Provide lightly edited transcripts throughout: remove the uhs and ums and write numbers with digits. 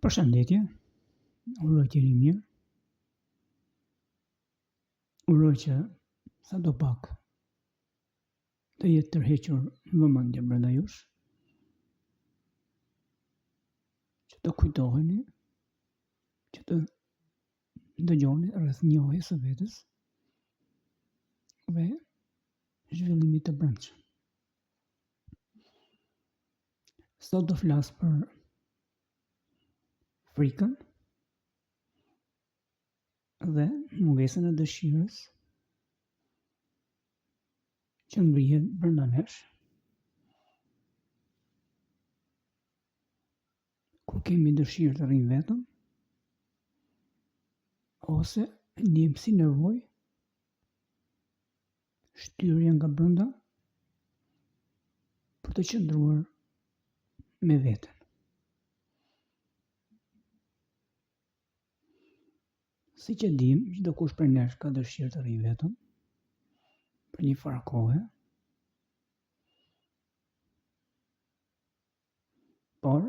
Përshëndetje, uroj të jeni mirë, uroj që sa do pak të jetë tërhequr vëmendja brenda jush, që të kujtoheni, që të dëgjoni rreth njohjes së vetes dhe zhvillimit të brendshëm. Sot do flas për frikën dhe mungesën e dëshirës që ngrihet brenda nesh kur kemi dëshirë të rrim vetëm ose ndjejmë si nevojë shtyrje nga brenda për të qëndruar me veten. Siç e dim, çdo kush prej nesh ka dëshirë të rrijë vetëm për një farë kohe, por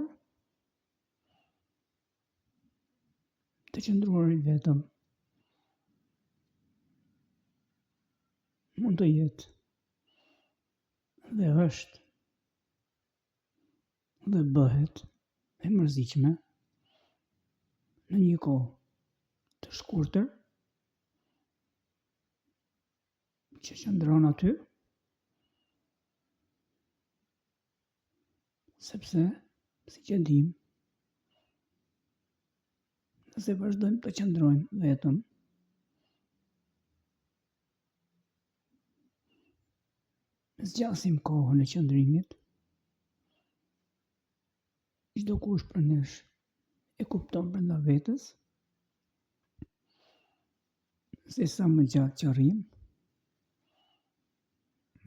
të qëndruari vetëm mund të jetë dhe është dhe bëhet e mërzitshme në një kohë të shkurtër që qëndron aty, sepse, siç e dim, nëse vazhdojmë të qëndrojmë vetëm, zgjasim kohën e qëndrimit, çdo kush prej nesh e kupton brenda vetes se sa më gjatë që rrim,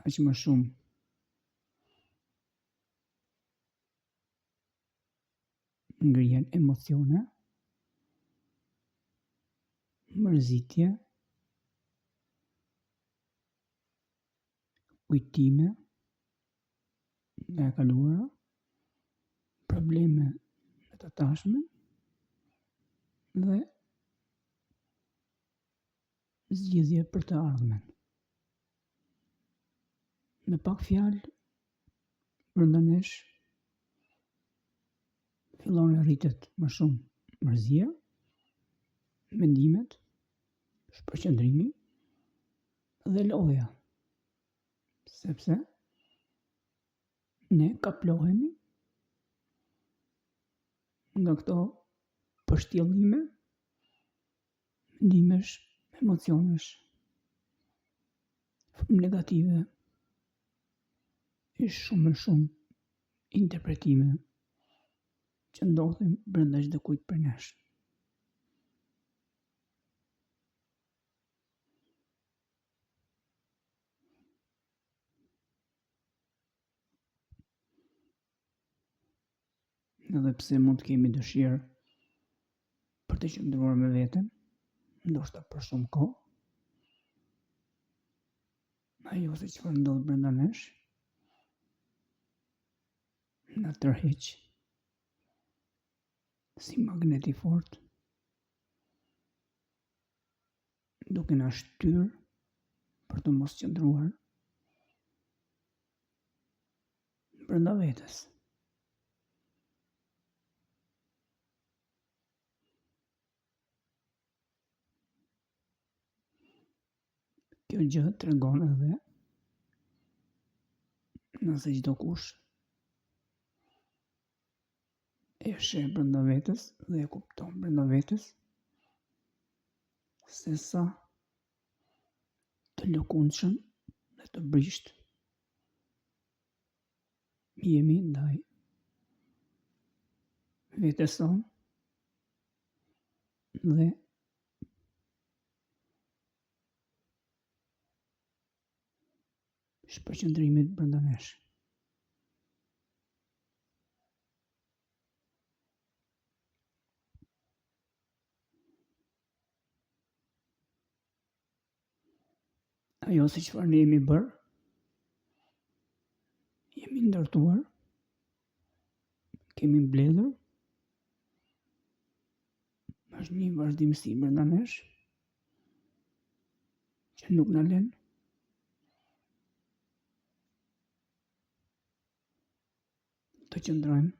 aq më shumë ngrihen emocione, mërzitje, kujtime nga e kaluara, probleme me të tashmen dhe zgjidhje për të ardhmen. Me pak fjalë, brenda nesh fillon e rritet më shumë mërzia, mendimet, shpërqendrimi dhe lodhja, sepse ne kaplohemi nga këto përshtjellime, mendimesh, emocionesh negative e shumë interpretime që ndodhin brenda çdo kujt prej nesh. Edhe pse mund të kemi dëshirë për të qëndruar me veten, ndoshta për shumë kohë, ajo se çfarë ndodh brenda nesh na tërheq si magnet i fortë, duke na shtyrë për të mos qëndruar brenda vetes. Kjo gjë tregon edhe nëse çdo kush e sheh brenda vetes dhe e kupton brenda vetes se sa të lëkundshëm dhe të brisht jemi ndaj vetes sonë dhe shpërqendrimit brenda nesh. Ajo se çfarë ne jemi bërë, jemi ndërtuar, kemi mbledhur është një vazhdimësi brenda nesh që nuk na lën të qëndrojmë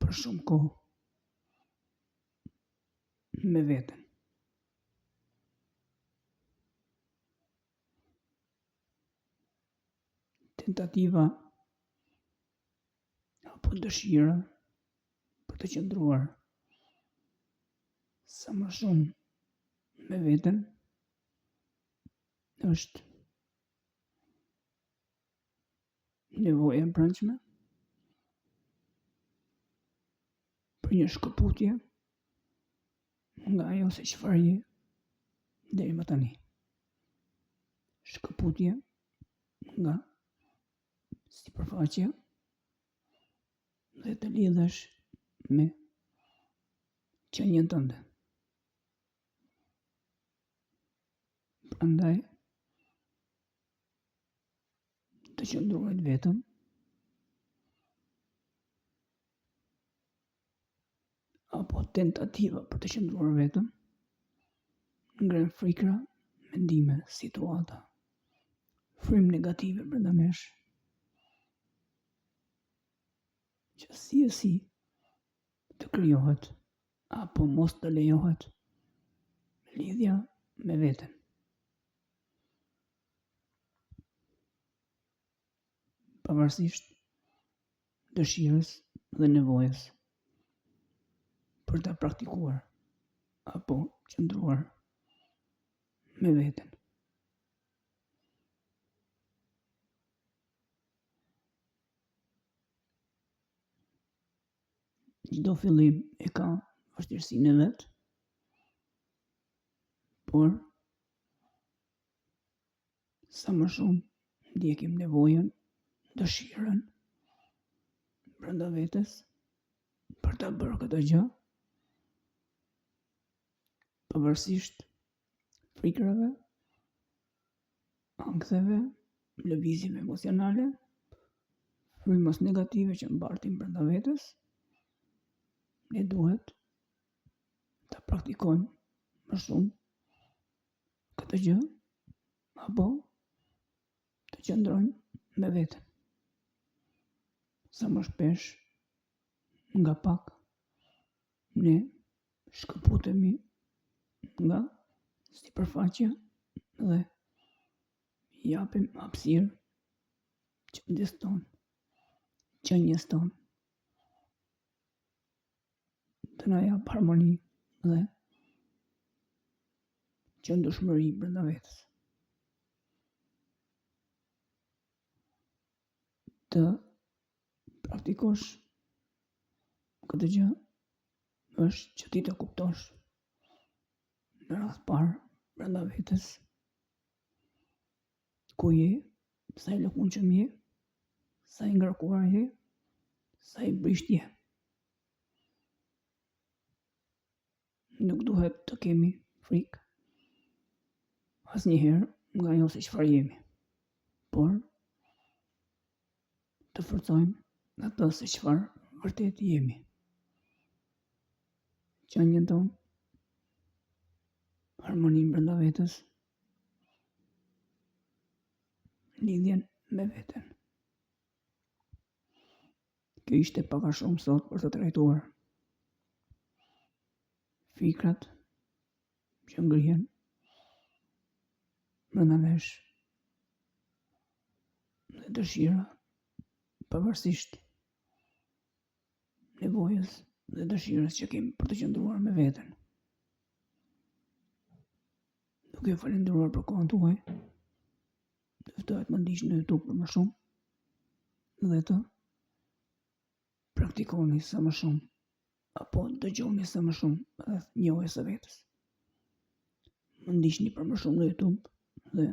për shumë kohë me veten. Tentativa apo dëshira për të qëndruar sa më shumë me veten është nevoja e brendshme për një shkëputje nga ajo se çfarë je deri më tani. Shkëputje nga sipërfaqja dhe të lidhesh me qenien tënde. Prandaj të qëndruar vetëm apo tentativa për të qëndruar vetëm ngren frikra, mendime, situata, frymë negative brenda nesh që si të krijohet apo mos të lejohet lidhja me veten. Pavarësisht dëshirës dhe nevojës për ta praktikuar apo qëndruar me veten. Çdo fillim e ka vështirësinë e vet, por sa më shumë ndjekim nevojën, dëshirën brenda vetes për ta bërë këtë gjë, pavarësisht frikrave, ankseve, lëvizjeve emocionale, frymës negative që mbartim brenda vetes, ne duhet ta praktikojmë më shumë këtë gjë apo të qëndrojmë me veten. Sa më shpesh, nga pak, ne shkëputemi nga sipërfaqja dhe japim hapësirë qendrës tonë, qenies tonë, të na jap harmoni dhe qëndrueshmëri brenda vetes. Të praktikosh këtë gjë është që ti të kuptosh në radhë parë brenda vetes ku je, sa i lëkundshëm je, sa i ngarkuar je, sa i brisht je. Nuk duhet të kemi frikë asnjëherë nga ajo se çfarë jemi, por të forcojmë atë se çfarë vërtet jemi. Qenien tonë, harmoninë brenda vetes, lidhjen me veten. Kjo ishte pak a shumë sot për të trajtuar fikrat që ngrihen brenda nesh dhe dëshira, pavarësisht nevojës dhe dëshirës që kemi për të qëndruar me veten. Duke ju falendëruar për kohën tuaj, të ftohet më ndiqni në YouTube për më shumë dhe të praktikoni sa më shumë apo dëgjoni sa më shumë rreth njohjes së vetes. Më ndiqni për më shumë në YouTube dhe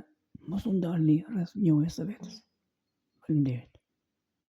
mos u ndalni rreth njohjes së vetes. Faleminderit.